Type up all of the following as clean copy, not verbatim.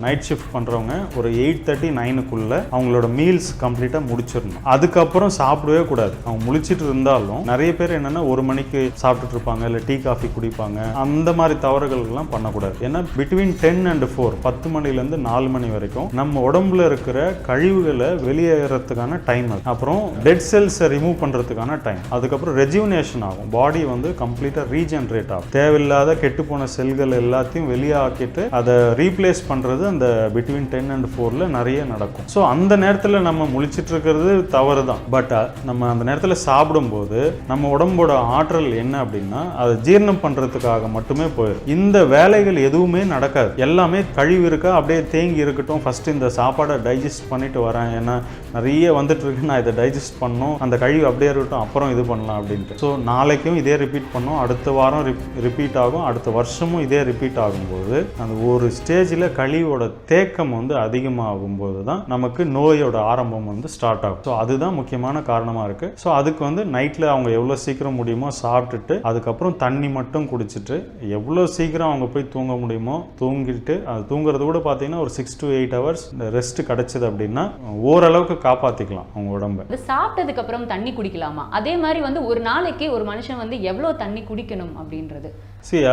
Night shift பண்ணுறவங்க ஒரு 8:30 9க்குள்ளே அவங்களோட மீல்ஸ் கம்ப்ளீட்டாக முடிச்சிடணும். அதுக்கப்புறம் சாப்பிடவே கூடாது. அவங்க முழிச்சிட்டு இருந்தாலும் நிறைய பேர் என்னென்னா 1 மணிக்கு சாப்பிட்டுட்டு இருப்பாங்க, இல்லை டீ காஃபி குடிப்பாங்க. அந்த மாதிரி தவறுகள்லாம் பண்ணக்கூடாது. ஏன்னா பிட்வீன் 10 and 4 10 மணிலேருந்து 4 மணி வரைக்கும் நம்ம உடம்புல இருக்கிற கழிவுகளை வெளியேறதுக்கான டைம் அது. அப்புறம் டெட் செல்ஸை ரிமூவ் பண்ணுறதுக்கான டைம். அதுக்கப்புறம் ரெஜுவினேஷன் ஆகும். பாடி வந்து கம்ப்ளீட்டாக ரீஜென்ரேட் ஆகும். தேவையில்லாத கெட்டுப்போன செல்கள் எல்லாத்தையும் வெளியே ஆக்கிட்டு அதை ரீப்ளேஸ் பண்ணுறது அந்த பிட்வீன் 10 and 4ல நிறைய நடக்கும். ஸோ அந்த நேரத்தில் நம்ம முழிச்சிட்டு இருக்கிறது தவறு தான். பட் நம்ம அந்த நேரத்தில் சாப்பிடும்போது நம்ம உடம்போட ஆற்றல் என்ன அப்படின்னா அதை ஜீரணம் பண்ணுறதுக்காக மட்டுமே போயிடும். இந்த வேலைகள் எதுவுமே நடக்காது. எல்லாமே கழிவு இருக்கா அப்படியே தேங்கி இருக்கட்டும், ஃபர்ஸ்ட் இந்த சாப்பாடை டைஜஸ்ட் பண்ணிட்டு வரேன், ஏன்னா நிறைய வந்துட்டு இருக்கு, நான் இதை டைஜஸ்ட் பண்ணணும், அந்த கழிவு அப்படியே இருக்கட்டும், அப்புறம் இது பண்ணலாம் அப்படின்ட்டு. ஸோ நாளைக்கும் இதே ரிப்பீட் பண்ணோம், அடுத்த வாரம் ரிப்பீட் ஆகும், அடுத்த வருஷமும் இதே ரிப்பீட் ஆகும்போது அந்த ஒரு ஸ்டேஜில் கழிவோட தேக்கம் வந்து அதிகமாகும்போது தான் நமக்கு நோயோட ஆரம்பம் வந்து ஸ்டார்ட் ஆகும். ஸோ அதுதான் முக்கியமான காரணமாக இருக்குது. ஸோ அதுக்கு வந்து நைட்டில் அவங்க எவ்வளோ சீக்கிரம் முடியுமோ சாப்பிட்டுட்டு அதுக்கப்புறம் தண்ணி மட்டும் குடிச்சிட்டு எவ்வளோ சீக்கிரம் அவங்க போய் தூங்க முடியுமோ தூங்கிட்டு, அது தூங்குறது கூட பார்த்தீங்கன்னா ஒரு 6 to 8 hours ரெஸ்ட் கிடைச்சது அப்படின்னா ஓரளவுக்கு காப்பாற்றிக்கலாம் அவங்க உடம்பை. சாப்பிட்டதுக்கு அப்புறம் தண்ணி குடிக்கலாமா? அதே மாதிரி வந்து ஒரு நாளைக்கு ஒரு மனுஷன் வந்து எவ்வளோ தண்ணி குடிக்கணும் அப்படின்றது?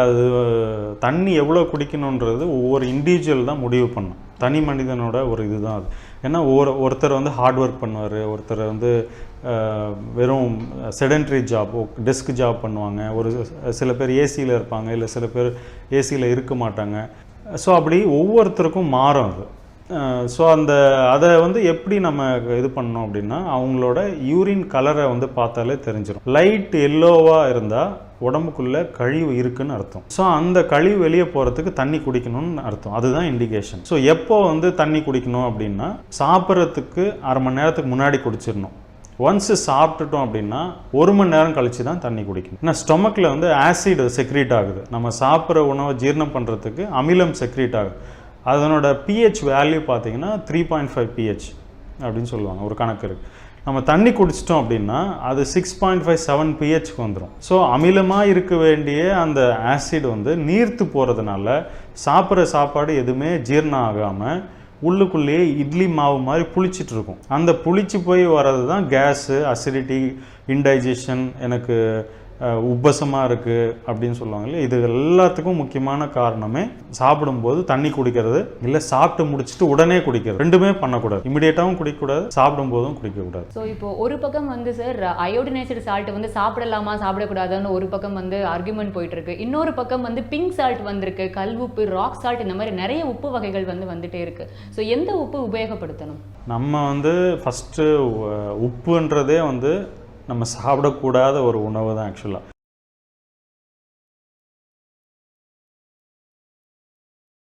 அது தண்ணி எவ்வளோ குடிக்கணுன்றது ஒவ்வொரு இண்டிவிஜுவல் தான் முடிவு பண்ணும். தனி மனிதனோட ஒரு இதுதான் அது. ஏன்னா ஒருத்தர் வந்து ஹார்ட் ஒர்க் பண்ணுவார், ஒருத்தர் வந்து வெறும் செடென்ட்ரி ஜாப், டெஸ்க் ஜாப் பண்ணுவாங்க, ஒரு சில பேர் ஏசியில் இருப்பாங்க, இல்லை சில பேர் ஏசியில் இருக்க மாட்டாங்க. ஸோ அப்படி ஒவ்வொருத்தருக்கும் மாறும் அது. ஸோ அதை வந்து எப்படி நம்ம இது பண்ணோம் அப்படின்னா அவங்களோட யூரின் கலரை வந்து பார்த்தாலே தெரிஞ்சிடும். லைட் எல்லோவாக இருந்தால் உடம்புக்குள்ளே கழிவு இருக்குன்னு அர்த்தம். ஸோ அந்த கழிவு வெளியே போகிறதுக்கு தண்ணி குடிக்கணும்னு அர்த்தம். அதுதான் இண்டிகேஷன். ஸோ எப்போ வந்து தண்ணி குடிக்கணும் அப்படின்னா சாப்பிட்றதுக்கு அரை மணி நேரத்துக்கு முன்னாடி குடிச்சிடணும். ஒன்ஸ் சாப்பிட்டுட்டோம் அப்படின்னா 1 மணி நேரம் கழிச்சு தான் தண்ணி குடிக்கணும். ஏன்னா ஸ்டொமக்கில் வந்து ஆசிட் செக்ரீட் ஆகுது. நம்ம சாப்பிட்ற உணவை ஜீரணம் பண்ணுறதுக்கு அமிலம் செக்ரீட் ஆகுது. அதனோட pH வேல்யூ பார்த்தீங்கன்னா 3.5 pH அப்படின்னு சொல்லுவாங்க, ஒரு கணக்கு இருக்குது. நம்ம தண்ணி குடிச்சிட்டோம் அப்படின்னா அது 6.57 pHக்கு வந்துடும். ஸோ அமிலமாக இருக்க வேண்டிய அந்த ஆசிட் வந்து நீர்த்து போகிறதுனால சாப்பிட்ற சாப்பாடு எதுவுமே ஜீரணம் ஆகாமல் உள்ளுக்குள்ளேயே இட்லி மாவு மாதிரி புளிச்சிட்டு இருக்கும். அந்த புளிச்சு போய் வர்றது தான் கேஸு, அசிடிட்டி, இன்டைஜஷன், எனக்கு உப்பசமாக இருக்குது அப்படின்னு சொல்லுவாங்க இல்லையா. இது எல்லாத்துக்கும் முக்கியமான காரணமே சாப்பிடும்போது தண்ணி குடிக்கிறது, இல்லை சாப்பிட்டு முடிச்சுட்டு உடனே குடிக்கிறது. ரெண்டுமே பண்ணக்கூடாது. இமிடியேட்டாகவும் குடிக்கக்கூடாது, சாப்பிடும் போதும் குடிக்கக்கூடாது. ஸோ இப்போ ஒரு பக்கம் வந்து சார் அயோடினைஸ்டு சால்ட் வந்து சாப்பிடலாமா சாப்பிடக்கூடாதுன்னு ஒரு பக்கம் வந்து ஆர்குமெண்ட் போயிட்டு இருக்கு. இன்னொரு பக்கம் வந்து பிங்க் சால்ட் வந்திருக்கு, கல் உப்பு, ராக் சால்ட், இந்த மாதிரி நிறைய உப்பு வகைகள் வந்து வந்துட்டே இருக்கு. ஸோ எந்த உப்பு உபயோகப்படுத்தணும்? நம்ம வந்து ஃபஸ்ட்டு உப்புன்றதே வந்து நம்ம சாப்பிடக்கூடாத ஒரு உணவு தான் ஆக்சுவலாக.